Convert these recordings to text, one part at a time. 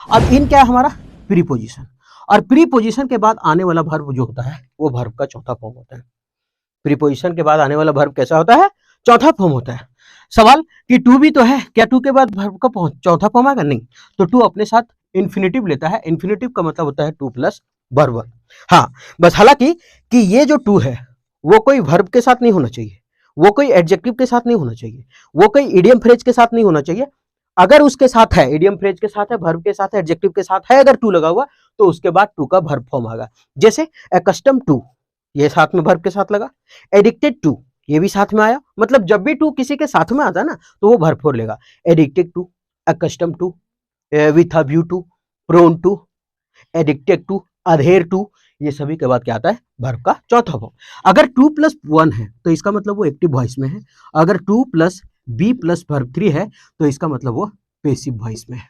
अब इन क्या है हमारा प्रीपोजिशन, और प्रीपोजिशन के बाद आने वाला वर्ब जो होता है वो वर्ब का चौथा फॉर्म होता है। प्रीपोजिशन के बाद आने वाला वर्ब कैसा होता है? चौथा फॉर्म होता है। सवाल कि टू भी तो है, क्या टू के बाद वर्ब का चौथा फॉर्म आएगा? नहीं, तो टू अपने साथ इन्फिनेटिव लेता है। इन्फिनेटिव का मतलब होता है टू प्लस वर्ब। हाँ, बस हालांकि कि ये जो टू है वो कोई वर्ब के साथ नहीं होना चाहिए, वो कोई एडजेक्टिव के साथ नहीं होना चाहिए, वो कोई इडियम फ्रेज के साथ नहीं होना चाहिए। अगर उसके साथ है, इडियम फ्रेज के साथ है, वर्ब के साथ है, एडजेक्टिव के साथ है, अगर टू लगा हुआ तो उसके बाद टू का वर्ब फॉर्म आएगा। जैसे अकस्टम टू, ये साथ में वर्ब के साथ लगा। एडिक्टेड टू, ये भी साथ में आया। मतलब जब भी टू किसी के साथ में आता है ना तो वो वर्ब फॉर्म लेगा। Addicted to, accustom to, with a view to, prone to, addicted to, adhere to, ये सभी के बाद क्या आता है? वर्ब का चौथा फॉर्म। अगर टू प्लस वन है तो इसका मतलब वो एक्टिव वॉइस में है। अगर to plus be plus verb three है तो इसका मतलब वो पेसिव वॉइस में है।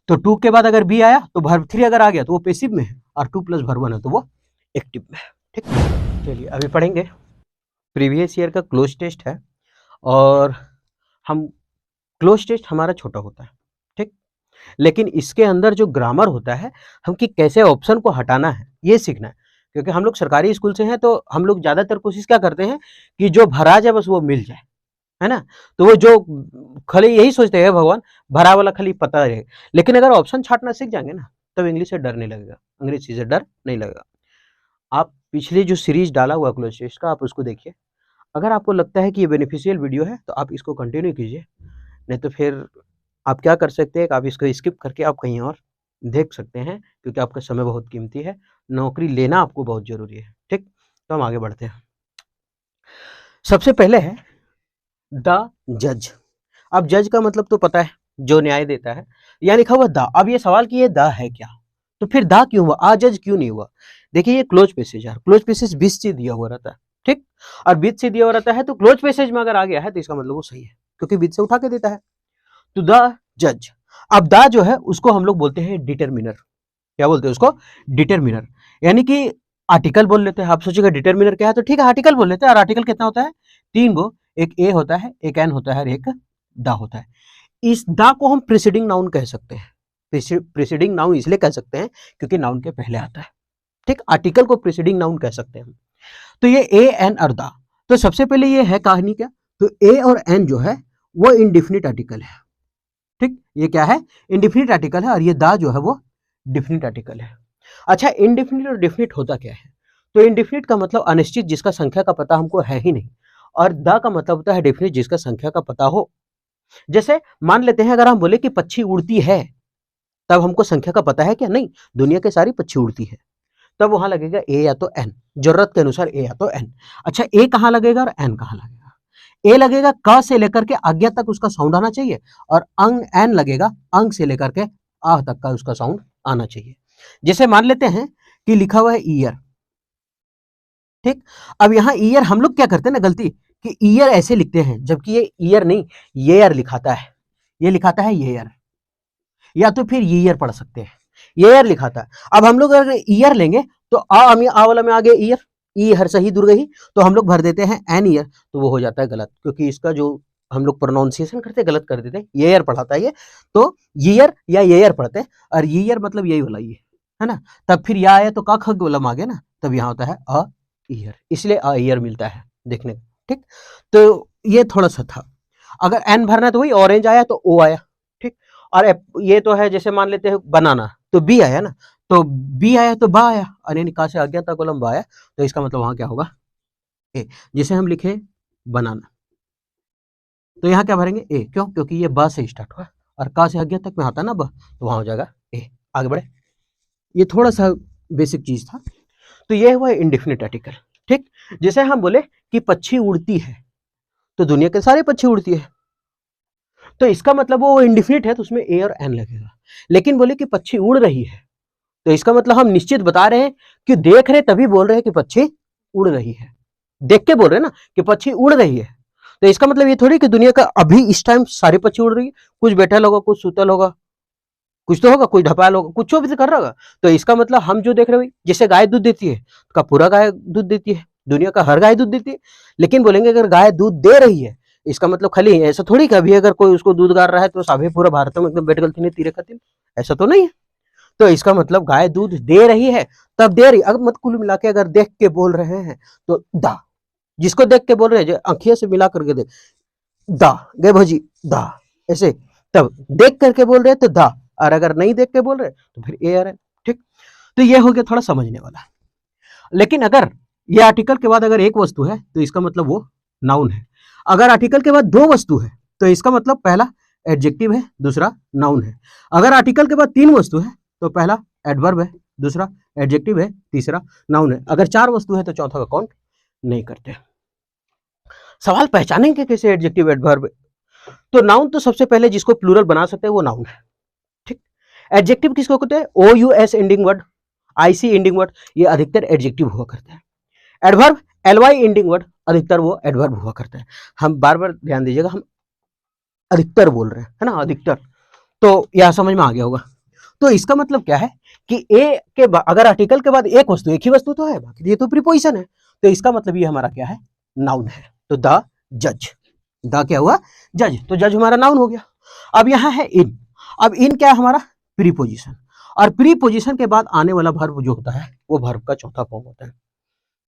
तो टू के बाद अगर बी आया तो वर्ब थ्री अगर आ गया तो वो पेसिव में है, और टू प्लस वर्ब वन है तो वो एक्टिव में है। ठीक, चलिए अभी पढ़ेंगे प्रीवियस ईयर का क्लोज टेस्ट है, और हम क्लोज टेस्ट हमारा छोटा होता है, ठीक, लेकिन इसके अंदर जो ग्रामर होता है, हम कि कैसे ऑप्शन को हटाना है ये सीखना है। क्योंकि हम लोग सरकारी स्कूल से हैं तो हम लोग ज्यादातर कोशिश क्या करते हैं कि जो भरा जाए बस वो मिल जाए, है ना। तो वो जो खाली यही सोचते हैं भगवान भरा वाला खाली पता रहे, लेकिन अगर ऑप्शन छाटना सीख जाएंगे ना तब इंग्लिश से डर नहीं लगेगा, अंग्रेजी से डर नहीं लगेगा। आप पिछली जो सीरीज डाला हुआ क्लोज टेस्ट का आप उसको देखिए। अगर आपको लगता है कि ये बेनिफिशियल वीडियो है तो आप इसको कंटिन्यू कीजिए, नहीं तो फिर आप क्या कर सकते हैं कि आप इसको स्किप करके आप कहीं और देख सकते हैं, क्योंकि आपका समय बहुत कीमती है, नौकरी लेना आपको बहुत जरूरी है। ठीक, तो हम आगे बढ़ते हैं। सबसे पहले है द जज। अब जज का मतलब तो पता है, जो न्याय देता है। यहाँ लिखा हुआ द। अब ये सवाल कि ये द है क्या, तो फिर द क्यों हुआ, आ जज क्यों नहीं हुआ? देखिए ये क्लोज पैसेज है, क्लोज पैसेज बीच से दिया हुआ रहता है, ठीक, और बीच से दिया हुआ रहता है तो क्लोज पैसेज में अगर आ गया है तो इसका मतलब वो सही है, क्योंकि बीच से उठा के देता है। तो द जज। अब द जो है उसको हम लोग बोलते हैं डिटरमिनर। क्या बोलते हैं उसको? डिटरमिनर। यानी कि आर्टिकल बोल लेते हैं। आप सोचिएगा डिटरमिनर क्या है, तो ठीक है आर्टिकल बोल लेते हैं। और आर्टिकल कितना होता है? तीन गो, एक ए होता है, एक एन होता है, और एक द होता है। इस द को हम प्रीसीडिंग नाउन कह सकते हैं। प्रीसीडिंग नाउन इसलिए कह सकते हैं क्योंकि नाउन के पहले आता है, ठीक। आर्टिकल को प्रीसीडिंग नाउन कह सकते हैं। तो ये ए एन और द। तो सबसे पहले ये है कहानी क्या, तो ए और एन जो है वो इंडिफिनिट आर्टिकल है, ठीक। ये क्या है? इंडिफिनिट आर्टिकल है, और ये द जो है वो डिफिनिट आर्टिकल है। अच्छा, इंडिफिनिट और डिफिनिट होता क्या है? तो इंडिफिनिट का मतलब अनिश्चित जिसका संख्या का पता हमको है ही नहीं, और द का मतलब होता है डिफिनिट जिसका संख्या का पता हो। जैसे मान लेते हैं अगर हम बोले कि पक्षी उड़ती है, तब हमको संख्या का पता है क्या? नहीं, दुनिया के सारी पक्षी उड़ती है, तब वहां लगेगा ए या तो एन, जरूरत के अनुसार ए या तो एन। अच्छा, ए कहां लगेगा और एन कहां लगेगा? ए लगेगा क से लेकर के आज्ञा तक उसका साउंड आना चाहिए, और अंग एन लगेगा अंग से लेकर के आह तक का उसका साउंड आना चाहिए। जैसे मान लेते हैं कि लिखा हुआ है ईयर, ठीक। अब यहाँ ईयर हम लोग क्या करते हैं ना गलती, कि ईयर ऐसे लिखते हैं, जबकि ये ईयर नहीं येयर लिखाता है। ये लिखाता है येयर, या तो फिर ईयर पढ़ सकते हैं, येयर लिखाता है। अब हम लोग अगर ईयर लेंगे तो आ वाला में आ गया ईयर, ई हर सही दुर्ग ही, तो हम लोग भर देते हैं एन ईयर, तो वो हो जाता है गलत, क्योंकि इसका जो हम लोग प्रोनाउंसिएशन करते गलत कर देते हैं। येयर पढ़ाता है ये, तो ईयर या येयर पढ़ते हैं, और ईयर मतलब यही वाला ये है ना। तब फिर या आया तो का ख गोलम आ गया ना, तब यहाँ होता है अ ईयर, इसलिए अ ईयर मिलता है देखने को, ठीक। तो ये थोड़ा सा था। अगर एन भरना है तो वही ऑरेंज आया तो ओ आया, ठीक। और ये तो है, जैसे मान लेते हैं बनाना, तो बी आया ना, तो बी आया तो बा आया, और यानी का से आज्ञा तक कोलम बा आया, तो इसका मतलब वहां क्या होगा? ए। जैसे हम लिखे बनाना, तो यहाँ क्या भरेंगे? ए। क्यों? क्योंकि ये बा से स्टार्ट हुआ, और का से आज्ञा तक में आता ना ब, तो वहां हो जाएगा ए। आगे बढ़े, ये थोड़ा सा बेसिक चीज था। तो ये हुआ इंडिफिनिट आर्टिकल, ठीक। जैसे हम बोले कि पक्षी उड़ती है, तो दुनिया के सारे पक्षी उड़ती है, तो इसका मतलब वो इंडिफिनिट है तो उसमें ए और एन लगेगा। लेकिन बोले कि पक्षी उड़ रही है, तो इसका मतलब हम निश्चित बता रहे हैं कि देख रहे तभी बोल रहे हैं कि पक्षी उड़ रही है, देख के बोल रहे हैं ना कि पक्षी उड़ रही है। तो इसका मतलब ये थोड़ी कि दुनिया का अभी इस टाइम सारे पक्षी उड़ रही है, कुछ बैठल होगा, कुछ सुतल होगा, कुछ तो होगा, कुछ ढपाल होगा, कुछ भी तो कर रहा होगा। तो इसका मतलब हम जो देख रहे हैं, जैसे गाय दूध देती है, का पूरा गाय दूध देती है, दुनिया का हर गाय दूध देती है। लेकिन बोलेंगे अगर गाय दूध दे रही है, इसका मतलब खाली ऐसा थोड़ी कि अभी अगर कोई उसको दूध गार रहा है तो सभी पूरा भारत में एकदम बैठ गलती नहीं तीरे खाती, ऐसा तो नहीं है। तो इसका मतलब गाय दूध दे रही है तब दे रही। अगर मत कुल मिला के अगर देख के बोल रहे हैं तो दा, जिसको देख के बोल रहे हैं आंखियों से मिला करके देख, दा गे भजी दा, ऐसे तब देख करके बोल रहे हैं तो दा, और अगर नहीं देख के बोल रहे तो फिर ए है। ठीक, तो ये हो गया थोड़ा समझने वाला। लेकिन अगर ये आर्टिकल के बाद अगर एक वस्तु है तो इसका मतलब वो नाउन है। अगर आर्टिकल के बाद दो वस्तु है तो इसका मतलब पहला एडजेक्टिव है, दूसरा नाउन है। अगर आर्टिकल के बाद तीन वस्तु है तो पहला एडवर्ब है, दूसरा एडजेक्टिव है, तीसरा नाउन है। अगर चार वस्तु है तो चौथा का काउंट नहीं करते। सवाल पहचानेंगे कैसे एडजेक्टिव एडवर्ब? तो नाउन तो सबसे पहले जिसको प्लूरल बना सकते हैं वो नाउन है। ठीक, एडजेक्टिव किसको कहते हैं? O U S ending word, I C ending word, ये अधिकतर एडजेक्टिव हुआ करते हैं। Adverb L Y ending word, अधिकतर वो एडवर्ब हुआ करता है। हम बार बार ध्यान दीजिएगा, हम अधिकतर बोल रहे हैं, है ना, अधिकतर। तो यह समझ में आ गया होगा। तो इसका मतलब क्या है कि ए के अगर आर्टिकल के बाद एक वस्तु, एक ही वस्तु तो है, बाकी ये तो प्रीपोजिशन है, तो इसका मतलब ये हमारा क्या है? नाउन है। तो द जज, द क्या हुआ? जज। तो जज हमारा नाउन हो गया। अब यहाँ है इन। अब इन क्या है हमारा? प्रीपोजिशन। और प्रीपोजिशन के बाद आने वाला वर्ब जो होता है वो वर्ब का चौथा फॉर्म होता है।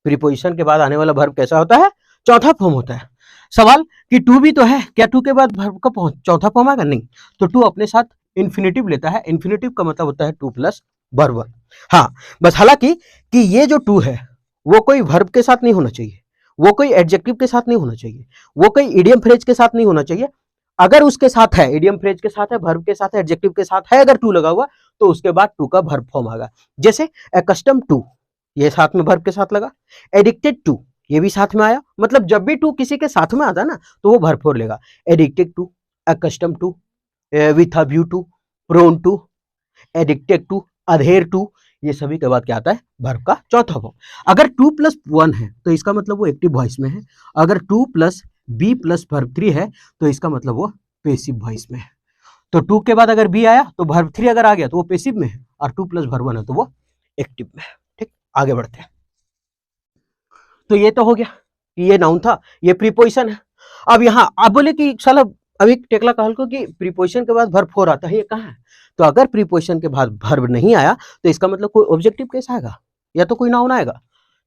प्रीपोजिशन के बाद आने वाला वर्ब कैसा होता है? चौथा फॉर्म होता है। सवाल कि टू भी तो है, क्या टू के बाद वर्ब का चौथा फॉर्म आएगा? नहीं। तो टू अपने साथ इन्फिनेटिव लेता है। इन्फिनेटिव का मतलब होता है टू प्लस वर्ब। हाँ, बस हालांकि कि ये जो टू है वो कोई वर्ब के साथ नहीं होना चाहिए, वो कोई एडजेक्टिव के साथ नहीं होना चाहिए, वो कोई इडियम फ्रेज के साथ नहीं होना चाहिए। अगर उसके साथ है, इडियम फ्रेज के साथ है, वर्ब के साथ है, एडजेक्टिव के साथ है, अगर टू लगा हुआ तो उसके बाद टू का वर्ब फॉर्म आएगा। जैसे अकस्टम टू, ये साथ में वर्ब के साथ लगा। एडिक्टेड टू, ये भी साथ में आया। मतलब जब भी टू किसी के साथ में आता है ना तो वो वर्ब फॉर्म लेगा। Addicted to, accustom to, with a view to, prone to, addicted to, adhere to, ये सभी के बाद क्या आता है? वर्ब का चौथा फॉर्म। अगर टू प्लस वन है तो इसका मतलब वो एक्टिव वॉइस में है। अगर to plus be plus verb three है तो इसका मतलब वो पेसिव वॉइस में है। तो टू के बाद अगर बी आया तो वर्ब थ्री अगर आ गया तो वो पेसिव में है, और टू प्लस वर्ब वन है तो वो एक्टिव में है। ठीक, आगे बढ़ते हैं। तो ये तो हो गया कि ये नाउन था, ये प्रीपोजिशन है। अब यहाँ आप बोले कि साला अभी टेकला कहल को कि प्रीपोजिशन के बाद वर्ब फोर आता है, ये कहाँ है? तो अगर प्रीपोजिशन के बाद वर्ब नहीं आया तो इसका मतलब कोई ऑब्जेक्टिव कैसा आएगा, या तो कोई नाउन आएगा।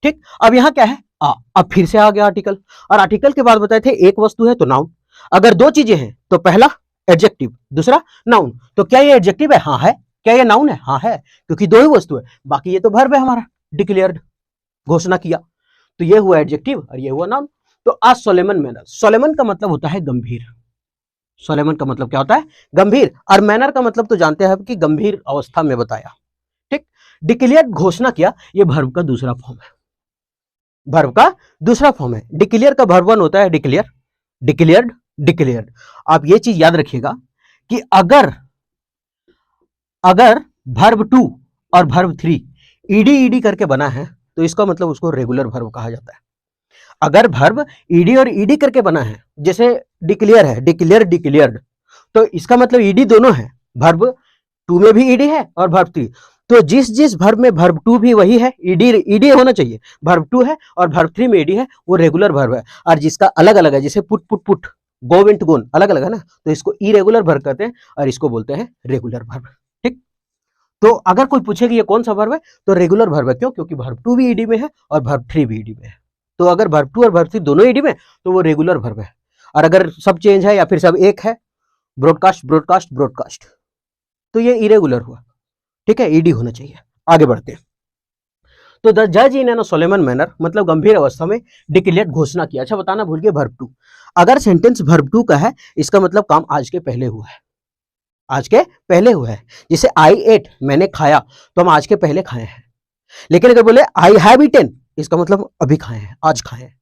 ठीक, अब यहाँ क्या है? अब फिर से आ गया आर्टिकल, और आर्टिकल के बाद बताए थे एक वस्तु है तो नाउन। अगर दो चीजें हैं तो पहला एडजेक्टिव, दूसरा नाउन। तो क्या ये एडजेक्टिव है? हाँ है। क्या ये नाउन है? हाँ है, क्योंकि दो ही वस्तु है। बाकी ये तो वर्ब है हमारा, डिक्लेयर्ड, घोषणा किया। तो ये हुआ एडजेक्टिव और ये हुआ नाउन। तो आज सोलेमन मैनर, सोलेमन का मतलब होता है गंभीर। सोलेमन का मतलब क्या होता है? गंभीर। और मैनर का मतलब तो जानते हैं कि गंभीर अवस्था में बताया। ठीक, डिक्लेयर घोषणा किया, ये वर्ब का दूसरा फॉर्म है। वर्ब का दूसरा फॉर्म है। डिक्लेयर का वर्ब वन होता है डिक्लेयर, डिक्लेयर्ड, डिक्लेयर्ड। आप ये चीज याद रखिएगा कि अगर वर्ब टू और वर्ब थ्री ईडी ईडी करके बना है तो इसका मतलब उसको रेगुलर वर्ब कहा जाता है। अगर वर्ब ईडी और ईडी करके बना है, जैसे डिक्लेयर है, डिक्लेयर, डिक्लेयर्ड, तो इसका मतलब ईडी दोनों है। वर्ब टू में भी ईडी है और वर्ब थ्री। तो जिस जिस वर्ब में वर्ब टू भी वही है, ईडी ईडी होना चाहिए। वर्ब टू है और वर्ब थ्री में ईडी है, वो रेगुलर वर्ब है। और जिसका अलग अलग है, जैसे put put put, go went gone, अलग अलग है ना, तो इसको इरेगुलर वर्ब कहते हैं और इसको बोलते हैं रेगुलर वर्ब। ठीक, तो अगर कोई पूछे कि ये कौन सा वर्ब है तो रेगुलर वर्ब है। क्यों? क्योंकि वर्ब टू भी ईडी में है और वर्ब थ्री भी ईडी में है। तो अगर वर्ब टू और वर्ब थ्री दोनों ईडी में तो वो रेगुलर वर्ब है। और अगर सब चेंज है या फिर सब एक है, ब्रॉडकास्ट ब्रॉडकास्ट ब्रॉडकास्ट, तो ये इरेगुलर हुआ। ठीक है, ईडी होना चाहिए। आगे बढ़ते हैं। तो द जज इन एन सोलेमन मैनर मतलब गंभीर अवस्था में डिक्लेयर घोषणा किया। अच्छा बताना भूल गए वर्ब टू। अगर सेंटेंस वर्ब टू का है इसका मतलब काम आज के पहले हुआ है, आज के पहले हुआ है। जैसे आई एट, मैंने खाया, तो हम आज के पहले खाए हैं। लेकिन अगर बोले आई हैव ईटेन, इसका मतलब अभी खाए हैं, आज खाए हैं।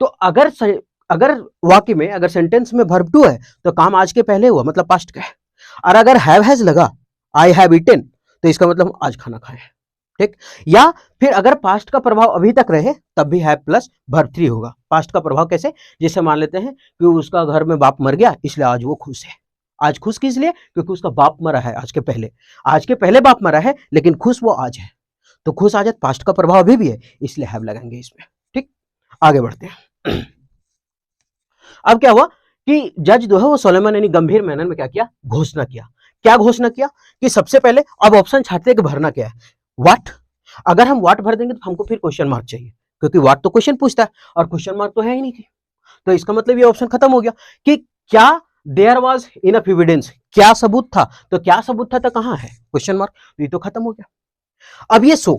तो अगर वाक्य में, अगर सेंटेंस में वर्ब टू है तो काम आज के पहले हुआ, मतलब पास्ट का है। और अगर हैव हैज लगा, आई हैव ईटेन, तो इसका मतलब आज खाना खाए हैं। ठीक, या फिर अगर पास्ट का प्रभाव अभी तक रहे तब भी हैव प्लस वर्ब थ्री होगा। पास्ट का प्रभाव कैसे? जैसे मान लेते हैं कि उसका घर में बाप मर गया इसलिए आज वो खुश है। आज खुश किस लिए? क्योंकि उसका बाप मरा है आज के पहले, आज के पहले बाप मरा है, लेकिन खुश वो आज है। तो खुश आज पास्ट का प्रभाव अभी भी है, इसलिए हैव लगाएंगे इसमें। ठीक, आगे बढ़ते हैं। अब क्या हुआ कि जज जो है वो सोलेमन यानी गंभीर मैनर में क्या किया? घोषणा किया। क्या घोषणा किया कि सबसे पहले, अब ऑप्शन छाटते हैं कि भरना क्या है, व्हाट। अगर हम व्हाट भर देंगे तो हमको फिर क्वेश्चन मार्क चाहिए, क्योंकि व्हाट तो क्वेश्चन पूछता है और क्वेश्चन मार्क तो है ही नहीं थी। तो इसका मतलब ये ऑप्शन खत्म हो गया कि क्या देयर वाज इनफ एविडेंस, क्या सबूत था, तो क्या सबूत था तो कहां है क्वेश्चन मार्क, तो ये तो खत्म हो गया। अब ये सो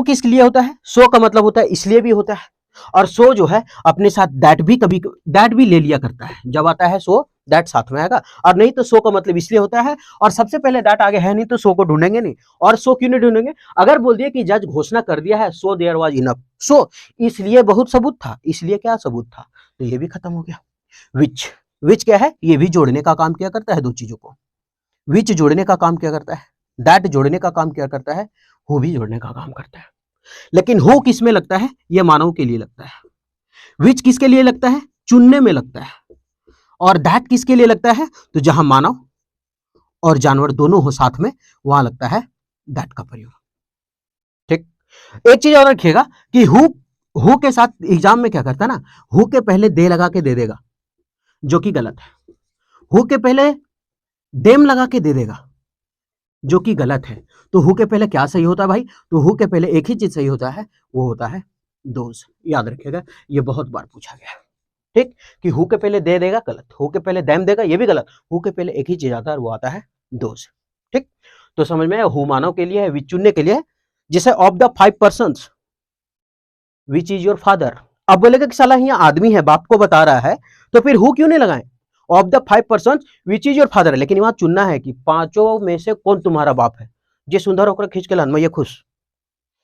किसके लिए होता है, सो का मतलब होता है इसलिए भी होता है, और सो जो है अपने साथ दैट भी ले लिया करता है, जब आता है सो दैट साथ में आएगा, और नहीं तो सो का मतलब इसलिए होता है, और सबसे पहले दैट आगे है नहीं तो सो को ढूंढेंगे नहीं, और सो क्यों नहीं ढूंढेंगे, अगर बोल दिया कि जज घोषणा कर दिया है सो देयर वाज इनफ, सो इसलिए बहुत सबूत था, इसलिए क्या सबूत था, तो ये भी खत्म हो गया। विच क्या है, ये भी जोड़ने का काम किया करता है दो चीजों को, विच जोड़ने का काम क्या करता है, दैट जोड़ने का काम क्या करता है, हु भी जोड़ने का काम करता है। लेकिन हु किस में लगता है, ये मानव के लिए लगता है, विच किसके लिए लगता है, चुनने में लगता है, और दैट किसके लिए लगता है, तो जहां मानव और जानवर दोनों हो साथ में वहां लगता है दैट का प्रयोग। ठीक, एक चीज और रखिएगा कि हु के साथ एग्जाम में क्या करता है ना, हु के पहले दे लगा के दे देगा, जो कि गलत है, हु के पहले देम लगा के दे देगा, जो कि गलत है। तो हु के पहले क्या सही होता है भाई, तो हु के पहले एक ही चीज सही होता है, वो होता है दोज। याद रखिएगा, ये बहुत बार पूछा गया। ठीक, कि हु के पहले दे देगा गलत, हु के पहले देम देगा ये भी गलत, हु के पहले एक ही चीज आता है और वो आता है दोज। ठीक, तो समझ में, हु मानव के लिए है, विच चुनने के लिए है। जैसे of the 5 persons which is your father, अब बोलेगा कि साला यहाँ आदमी है, बाप को बता रहा है, तो फिर हु क्यों नहीं लगाए, of the 5 person which is your father, लेकिन वहां चुनना है कि पांचों में से कौन तुम्हारा बाप है, जे सुंदर होकर खींच के लान में ये खुश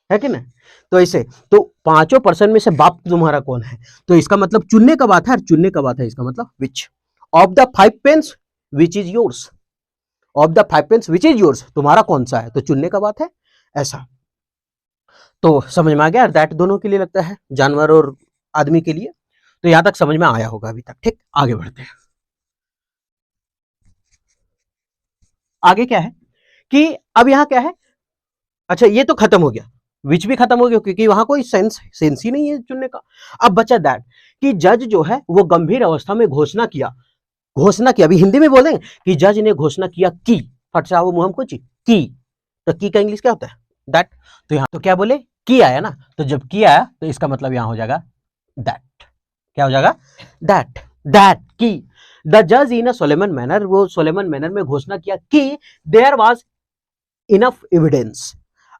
है कि नहीं, तो ऐसे, तो पांचों पर्सन में से बाप तुम्हारा कौन है, तो इसका मतलब चुनने का बात है, और चुनने का बात है, इसका मतलब which. Of the 5 pens which is yours, of the 5 pens which is yours, तुम्हारा कौन सा है, तो चुनने का बात है, ऐसा। तो समझ में आ गया, दैट दोनों के लिए लगता है, जानवर और आदमी के लिए। तो यहां तक समझ में आया होगा अभी तक। ठीक, आगे बढ़ते हैं। आगे क्या है कि अब यहां क्या है, अच्छा ये तो खत्म हो गया, विच भी खत्म हो गया, क्योंकि वहां कोई सेंस ही नहीं है चुनने का। अब बचा दैट कि जज जो है वो गंभीर अवस्था में घोषणा किया, अभी हिंदी में बोलेंगे कि जज ने घोषणा किया कि, फट से वो मुंह हमको की, तो की का इंग्लिश क्या होता है, दैट। तो यहां तो क्या बोले, की आया ना, तो जब की आया तो इसका मतलब यहां हो जाएगा दैट, क्या हो जाएगा, दैट की द जज इन अ सोलेमन मैनर, वो सोलेमन मैनर में घोषणा किया कि देयर वाज इनफ एविडेंस।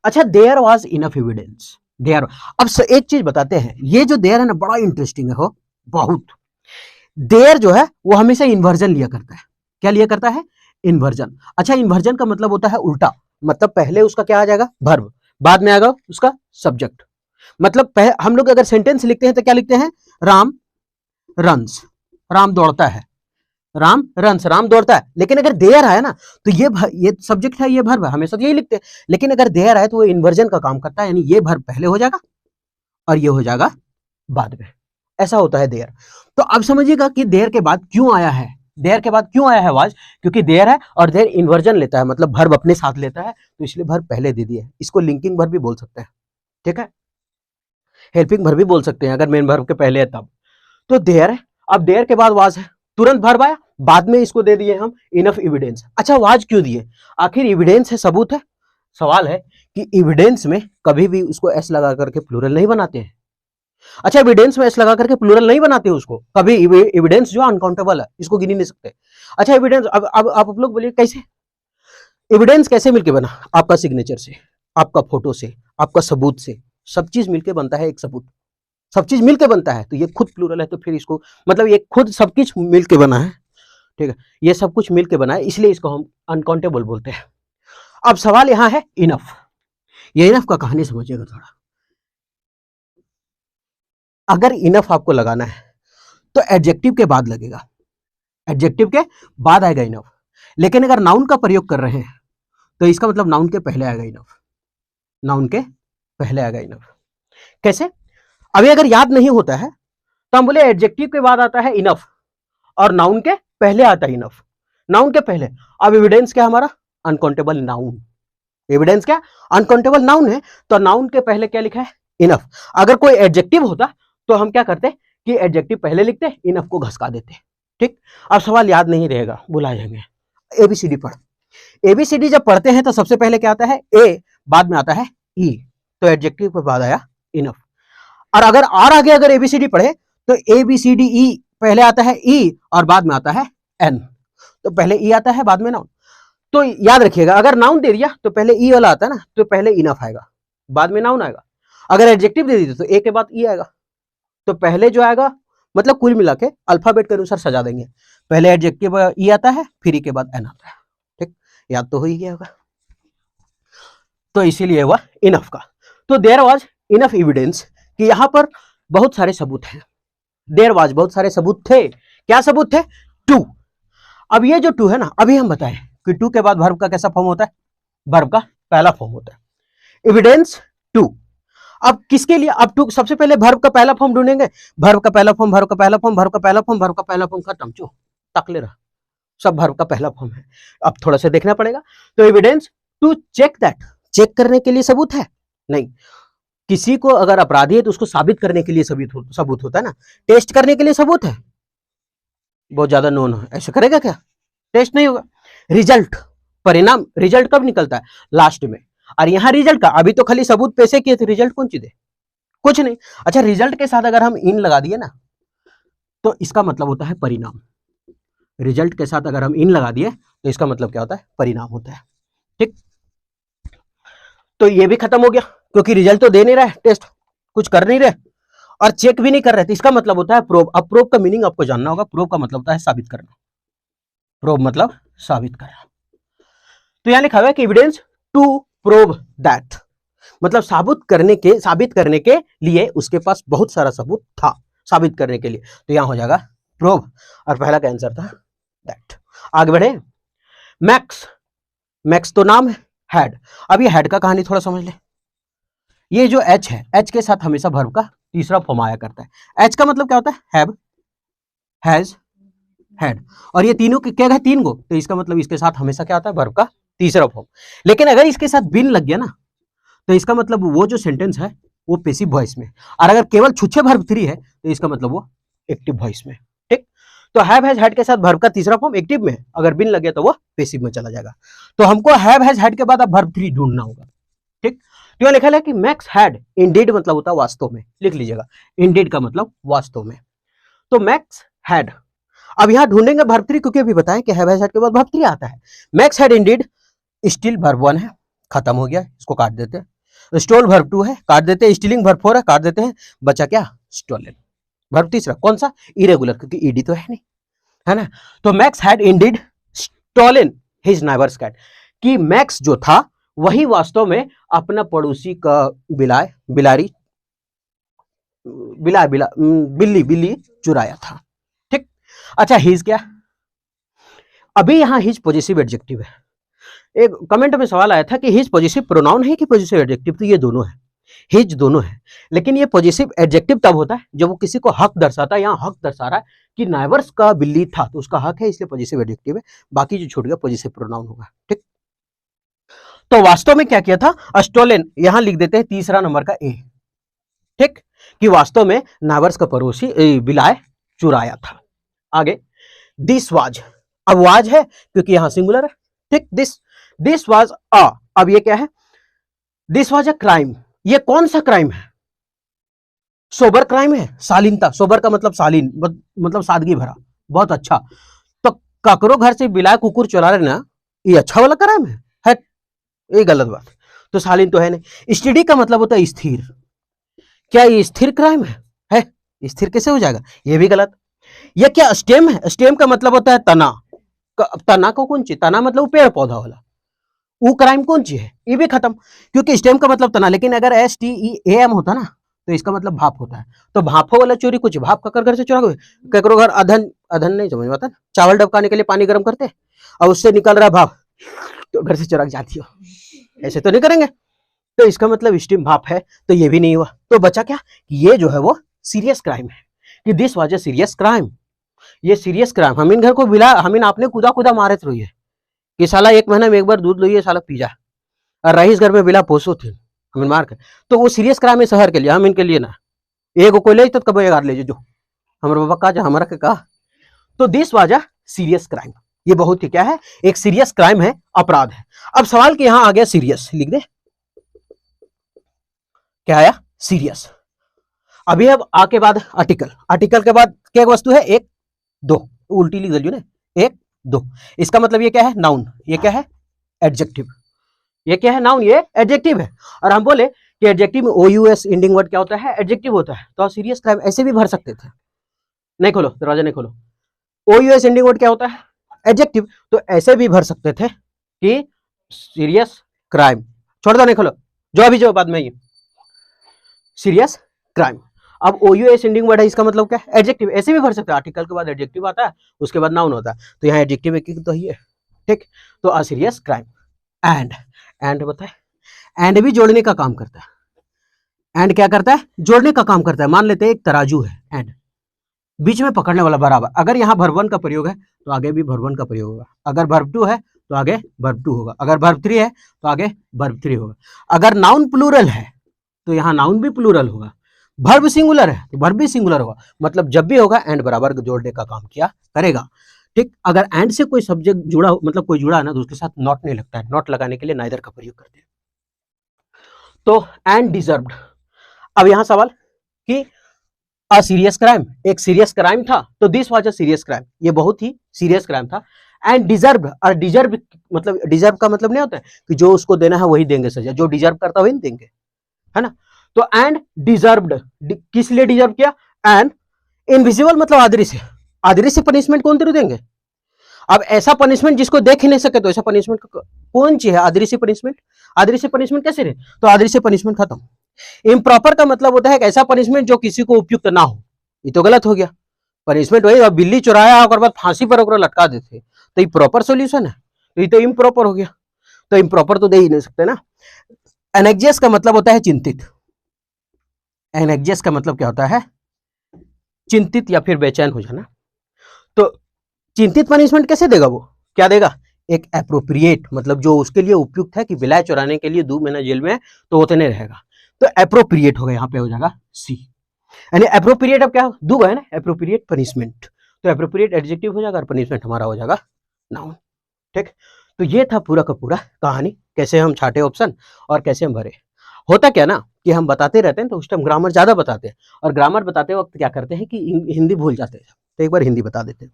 अच्छा, there was enough evidence, there. अब एक चीज बताते हैं, ये जो देयर है ना बड़ा इंटरेस्टिंग है हो, बहुत। देयर जो है वो हमेशा इन्वर्जन लिया करता है, क्या लिया करता है, इन्वर्जन। अच्छा, इन्वर्जन का मतलब होता है उल्टा, मतलब पहले उसका क्या आ जाएगा, वर्ब, बाद में आएगा उसका सब्जेक्ट। मतलब हम लोग अगर सेंटेंस लिखते हैं तो क्या लिखते हैं, राम रन्स, राम दौड़ता है, राम रन्स, राम दौड़ता है। लेकिन अगर देयर आया ना तो ये सब्जेक्ट है, ये वर्ब है, हमेशा तो यही लिखते हैं। लेकिन अगर देयर आए तो वो इन्वर्जन का काम करता है, यानी ये वर्ब पहले हो जाएगा और ये हो जाएगा बाद में, ऐसा होता है देयर। तो अब समझिएगा कि देयर के बाद क्यों आया है, देयर के बाद क्यों आया है आवाज, क्योंकि देयर है और देयर इन्वर्जन लेता है, मतलब वर्ब अपने साथ लेता है, तो इसलिए वर्ब पहले दे दिया है। इसको लिंकिंग वर्ब भी बोल सकते हैं, ठीक है, हेल्पिंग वर्ब भी बोल सकते हैं अगर मेन वर्ब के पहले है तब। तो देयर है, अब देयर के बाद वाज है, तुरंत वर्ब आया, बाद में इसको दे दिए हम इनफ एविडेंस। अच्छा, वाज क्यों दिए, आखिर एविडेंस है, सबूत है। सवाल है कि एविडेंस में कभी भी उसको एस लगा करके प्लूरल नहीं बनाते हैं। अच्छा, एविडेंस में एस लगा करके प्लूरल नहीं बनाते उसको कभी, एविडेंस जो अनकाउंटेबल है, इसको गिन ही नहीं सकते। अच्छा, एविडेंस, अब आप लोग बोलिए कैसे, एविडेंस कैसे मिलके बना, आपका सिग्नेचर से, आपका फोटो से, आपका सबूत से, सब चीज मिलके बनता है एक सबूत, सब चीज मिलके बनता है। तो ये खुद प्लूरल है, तो फिर इसको मतलब ये खुद सब कुछ मिलके बना है, ठीक है, ये सब कुछ मिलके बना है, इसलिए इसको हम अनकाउंटेबल बोलते हैं। अब सवाल यहां है इनफ, ये इनफ का कहानी समझिएगा थोड़ा। अगर इनफ आपको लगाना है तो एडजेक्टिव के बाद लगेगा, एडजेक्टिव के बाद आएगा इनफ। लेकिन अगर नाउन का प्रयोग कर रहे हैं तो इसका मतलब नाउन के पहले आएगा इनफ, नाउन के पहले आएगा इनफ। कैसे, अभी अगर याद नहीं होता है तो हम बोले एडजेक्टिव के बाद आता है इनफ और नाउन के पहले आता है इनफ, नाउन के पहले। अब एविडेंस क्या हमारा, अनकाउंटेबल नाउन, एविडेंस क्या, अनकाउंटेबल नाउन है, तो नाउन के पहले क्या लिखा है, इनफ। अगर कोई एडजेक्टिव होता तो हम क्या करते कि एडजेक्टिव पहले लिखते, इनफ को घसका देते। ठीक, अब सवाल याद नहीं रहेगा, बुला जाएंगे, एबीसीडी पढ़, एबीसीडी जब पढ़ते हैं तो सबसे पहले क्या आता है, ए, बाद में आता है ई, तो एडजेक्टिव के बाद आया इनफ। और अगर और आगे अगर एबीसीडी पढ़े तो एबीसीडी ई पहले आता है ई और बाद में आता है एन, तो पहले ई आता है बाद में नाउन। तो याद रखिएगा, अगर नाउन दे दिया तो पहले ई वाला आता है ना, तो पहले इनफ आएगा बाद में नाउन आएगा। अगर एडजेक्टिव दे दी तो ए के बाद ई आएगा, तो पहले जो आएगा मतलब कुल मिला के अल्फाबेट के अनुसार सजा देंगे, पहले एडजेक्टिव ई आता है फिर ई के बाद एन आता है। ठीक, याद तो हो ही गया होगा। तो इसीलिए हुआ इनफ का। तो देयर वाज इनफ एविडेंस कि यहां पर बहुत सारे सबूत हैं। देयर वाज बहुत सारे सबूत थे। क्या सबूत थे? टू। अब ये जो टू है ना, अभी हम बताएं कि टू के बाद वर्ब का कैसा फॉर्म होता है, वर्ब का पहला फॉर्म होता है एविडेंस टू। अब किसके लिए, अब टू सबसे पहले वर्ब का पहला फॉर्म ढूंढेंगे, वर्ब का पहला फॉर्म, वर्ब का पहला फॉर्म, वर्ब का पहला फॉर्म, वर्ब का पहला फॉर्म खत्म, चो तक ले रहा, सब वर्ब का पहला फॉर्म है। अब थोड़ा सा देखना पड़ेगा। तो evidence to check that, check करने के लिए सबूत है नहीं, किसी को अगर अपराधी है तो उसको साबित करने के लिए सबूत होता है ना, टेस्ट करने के लिए सबूत है, बहुत ज्यादा नोन है ऐसे करेगा क्या, टेस्ट नहीं होगा। रिजल्ट, परिणाम, रिजल्ट कब निकलता है, लास्ट में। और यहाँ रिजल्ट का अभी तो खाली सबूत पेशे किए थे, रिजल्ट कौन चीज है, कुछ नहीं। अच्छा, रिजल्ट के साथ अगर हम इन लगा दिए ना तो इसका मतलब होता है परिणाम। रिजल्ट के साथ अगर हम इन लगा दिए तो इसका मतलब क्या होता है, परिणाम होता है। ठीक, तो ये भी खत्म हो गया क्योंकि रिजल्ट तो दे नहीं रहा है, टेस्ट कुछ कर नहीं रहे और चेक भी नहीं कर रहे थे, इसका मतलब होता है प्रूव। अब प्रूव का मीनिंग आपको जानना होगा, प्रूव का मतलब होता है साबित करना, प्रूव मतलब साबित करना। तो यहां लिखा हुआ है कि एविडेंस टू प्रूव दैट, मतलब साबित करने के लिए उसके पास बहुत सारा सबूत था साबित करने के लिए, तो यहां हो जाएगा प्रूव और पहला का आंसर था दैट। आगे बढ़े, मैक्स, मैक्स तो नाम है, हैड। अब ये हैड का कहानी थोड़ा समझ ले। ये जो एच है, एच के साथ हमेशा वर्ब का तीसरा फॉर्म आया करता है। एच का मतलब क्या होता है, हैव, हैज, हैड, और ये तीनों क्या है, तीन गो, तो इसका मतलब इसके साथ हमेशा क्या आता है, वर्ब का तीसरा फॉर्म। लेकिन अगर इसके साथ बिन लग गया ना तो इसका मतलब वो जो सेंटेंस है वो पैसिव वॉइस में, और अगर केवल छुच्छे वर्ब थ्री है तो इसका मतलब वो एक्टिव वॉइस में। ठीक, तो हैव हैज हैड के साथ वर्ब का तीसरा फॉर्म एक्टिव में, अगर बिन लगे तो वो पैसिव में चला जाएगा। तो हमको हैव हैज हैड के बाद अब वर्ब थ्री ढूंढना होगा। ठीक, तो यहां लिखा है कि मैक्स हैड, इंडीड मतलब होता है वास्तव में, लिख लीजिएगा, इंडीड का मतलब वास्तव में। तो मैक्स हैड, अब यहां ढूंढेंगे वर्ब थ्री क्योंकि अभी बताएं कि हैव हैज हैड के बाद वर्ब थ्री आता है। Max had Indeed, still verb one है, खत्म हो गया, इसको काट देते हैं। स्टोल वर्ब टू है, काट देते हैं। स्टीलिंग वर्ब फोर है, काट देते हैं। बचा क्या, स्टोलन। वर्ब तीसरा कौन सा, इरेगुलर, क्योंकि ईडी तो है नहीं, है ना। तो Max had indeed stolen his neighbour's cat, कि मैक्स जो था वही वास्तव में अपना पड़ोसी का बिल्ली चुराया था। ठीक, अच्छा हिज क्या, अभी यहां हिज पॉजिटिव एडजेक्टिव है। एक कमेंट में सवाल आया था कि हिज पॉजिटिव प्रोनाउन है कि पॉजिटिव एडजेक्टिव, तो ये दोनों है, हिज दोनों है, लेकिन ये पॉजिटिव एडजेक्टिव तब होता है जब वो किसी को हक दर्शाता है। यहाँ हक दर्शा रहा है कि नाइबर्स का बिल्ली था तो उसका हक है, इसलिए पॉजिटिव एडजेक्टिव है, बाकी जो छूट गया पॉजिटिव प्रोनाउन होगा। ठीक, तो वास्तव में क्या किया था, स्टोलन, यहां लिख देते हैं तीसरा नंबर का ए। ठीक, कि वास्तव में नाइबर्स का पड़ोसी बिलाय चुराया था। आगे, दिस वाज, अब वाज है क्योंकि यहां सिंगुलर है। ठीक, दिस वाज अ, अब ये क्या है, दिस वाज अ क्राइम, ये कौन सा क्राइम है, सोबर क्राइम है, शालीनता, सोबर का मतलब शालीन, मतलब सादगी भरा, बहुत अच्छा। तो ककरो घर से बिलाय कुकुर चुरा रहे ना, ये अच्छा वाला क्राइम है, ये गलत बात, तो शालीन तो है नहीं। स्टडी का मतलब होता है स्थिर, क्या ये स्थिर क्राइम है? स्थिर कैसे हो जाएगा, ये भी गलत। ये क्या स्टेम है, स्टेम का मतलब होता है तना, तना को कौन चीज, तना मतलब पेड़ पौधा वाला, वो क्राइम कौन सी है, ये भी खत्म, क्योंकि स्टेम का मतलब तना, लेकिन अगर STEAM होता ना तो इसका मतलब भाप होता है। तो भापो वाला चोरी कुछ, भाप का घर से चुरा गए, ककरो घर अधन नहीं समझ में आता, चावल डबकाने के लिए पानी गर्म करते और उससे निकल रहा भाप, तो घर से चुरा जाती हो, ऐसे तो नहीं करेंगे, तो इसका मतलब स्टीम भाप है, तो ये भी नहीं हुआ। तो बचा क्या, ये जो है वो सीरियस क्राइम है, कि this was a serious crime, ये सीरियस क्राइम। हम इन घर को बिला, हम इन आपने कूदा मारे थे रही है कि साला 1 महीना में एक बार दूध लो, साला पी जा, और रईस घर में बिला पोसो थे हम मार के, तो वो सीरियस क्राइम है शहर के लिए, हम इनके लिए ना, एगो कोई ले तो कब एगार ले जो हमारे बाबा का, जो हमारा के कहा। तो this was a serious crime, ये बहुत ही क्या है, एक सीरियस क्राइम है, अपराध है। अब सवाल कि यहां आ गया सीरियस, लिख दे क्या आया, सीरियस। अभी अब आके बाद आर्टिकल, आर्टिकल के बाद क्या वस्तु है, एक दो, उल्टी लिख दीजिए ना, एक दो, इसका मतलब ये क्या है, नाउन, ये क्या है, एडजेक्टिव, ये क्या है, नाउन, ये एडजेक्टिव है। और हम बोले कि एडजेक्टिव में OUS एंडिंग वर्ड क्या होता है, एडजेक्टिव होता है। तो सीरियस क्राइम ऐसे भी भर सकते थे, नहीं खोलो दरवाजा, नहीं खोलो, OUS एंडिंग वर्ड क्या होता है, एडजेक्टिव, तो ऐसे भी भर सकते थे कि सीरियस क्राइम, छोड़ दो, नहीं खोलो, जो अभी जो बाद में ये सीरियस क्राइम। अब OUS एंडिंग वर्ड है, इसका मतलब क्या है, एडजेक्टिव, ऐसे भी भर सकते हैं, आर्टिकल के बाद एडजेक्टिव आता है, उसके बाद नाउन होता है, तो यहाँ एडजेक्टिव एक तो ही है, ठीक। तो अ सीरियस क्राइम। एंड बताए, एंड भी जोड़ने का काम करता है। एंड क्या करता है, जोड़ने का काम करता है। मान लेते हैं एक तराजू है, एंड बीच में पकड़ने वाला बराबर, अगर यहाँ वर्ब 1 का प्रयोग है तो आगे भी वर्ब 1 का प्रयोग होगा, अगर वर्ब 2 है तो आगे वर्ब 2 होगा, अगर वर्ब 3 है तो आगे वर्ब 3 होगा, अगर नाउन प्लूरल है तो यहाँ नाउन भी प्लूरल होगा, वर्ब सिंगुलर है तो वर्ब भी सिंगुलर होगा, मतलब जब भी होगा एंड बराबर जोड़ने का काम किया करेगा, ठीक। अगर एंड से कोई सब्जेक्ट जुड़ा, मतलब कोई जुड़ा है ना, तो उसके साथ नॉट नहीं लगता है, नॉट लगाने के लिए नाइदर का प्रयोग करते हैं। तो एंड डिजर्व्ड। अब यहां सवाल कि अ सीरियस क्राइम एक सीरियस क्राइम था, तो this was a serious crime, ये बहुत ही सीरियस क्राइम था। एंड डिजर्व, और डिजर्व मतलब, डिजर्व का मतलब नहीं होता है कि जो उसको देना है वही देंगे सजा, जो डिजर्व करता है वही देंगे, है ना। तो एंड डिजर्व्ड, किस लिए डिजर्व किया, एंड इनविजिबल मतलब अदृश्य, अदृश्य पनिशमेंट कौन तेरे देंगे। अब ऐसा पनिशमेंट जिसको देख ही नहीं सके, तो ऐसा पनिशमेंट कौन सी है, अदृश्य पनिशमेंट। अदृश्य पनिशमेंट कैसे रहे, तो अदृश्य पनिशमेंट खत्म। इम्प्रॉपर का मतलब होता है एक ऐसा पनिशमेंट जो किसी को उपयुक्त ना हो, ये तो गलत हो गया। पनिशमेंट वही, अब बिल्ली चुराया और बाद फांसी पर ओकरा लटका देते, तो ये प्रॉपर सॉल्यूशन है, तो ये तो इम्प्रॉपर हो गया, तो इम्प्रॉपर तो दे ही नहीं सकते ना। एनेक्जियस का मतलब होता है चिंतित, एनेक्जियस का मतलब क्या होता है, चिंतित या फिर बेचैन हो जाना। तो चिंतित पनिशमेंट कैसे देगा, वो क्या देगा, एक एप्रोप्रिएट, मतलब जो उसके लिए उपयुक्त है, कि बिलाय चुराने के लिए 2 महीना जेल में है तो उतने रहेगा, तो एप्रोप्रिएट होगा, यहाँ पे हो जाएगा सी, यानी एप्रोप्रिएट अब क्या दूंगा है ना, एप्रोप्रिएट पनिशमेंट, तो एप्रोप्रिएट एडजेक्टिव हो जाएगा और पनिशमेंट हमारा हो जाएगा नाउन, ठीक। तो ये था पूरा का पूरा कहानी, कैसे हम छाटे ऑप्शन और कैसे हम भरे। होता क्या ना कि हम बताते रहते हैं, तो उस टाइम ग्रामर ज्यादा बताते हैं, और ग्रामर बताते वक्त क्या करते हैं कि हिंदी भूल जाते हैं, तो एक बार हिंदी बता देते हैं।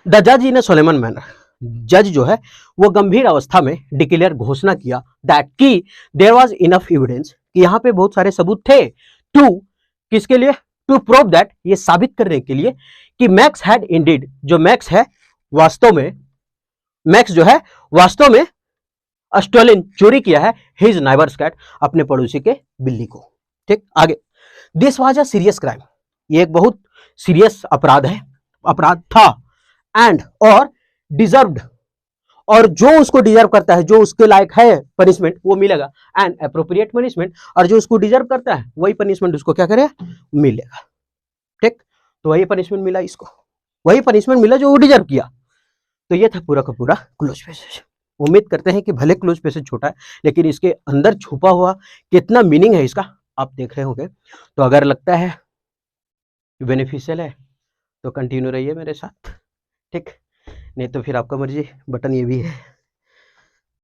द जज इन ए सोलेमन मैनर, जज जो है वो गंभीर अवस्था में डिक्लेयर घोषणा किया दैट की देयर वाज इनफ एविडेंस, कि यहाँ पे बहुत सारे सबूत थे, टू किसके लिए, टू प्रूव दैट, ये साबित करने के लिए कि मैक्स हैड इंडीड, जो मैक्स है वास्तव में, मैक्स जो है वास्तव में स्टोलन चोरी किया है हिज नाइबर्स कैट, अपने पड़ोसी के बिल्ली को, ठीक। आगे, this was a serious crime, ये एक बहुत सीरियस अपराध है, अपराध था, एंड और डिजर्व्ड, और जो उसको डिजर्व करता है, जो उसके लायक है पनिशमेंट वो मिलेगा, एंड अप्रोप्रिएट पनिशमेंट, और जो उसको डिजर्व करता है वही पनिशमेंट उसको क्या करेगा, मिलेगा, ठीक। तो वही पनिशमेंट मिला इसको, वही पनिशमेंट मिला जो वो डिजर्व किया। तो ये था पूरा का पूरा क्लोज पैसेज। उम्मीद करते हैं कि भले क्लोज पैसेज छोटा है, लेकिन इसके अंदर छुपा हुआ कितना मीनिंग है इसका आप देख रहे होंगे। तो अगर लगता है बेनिफिशियल है तो कंटिन्यू रहिए मेरे साथ, ठीक, नहीं तो फिर आपका मर्जी, बटन ये भी है।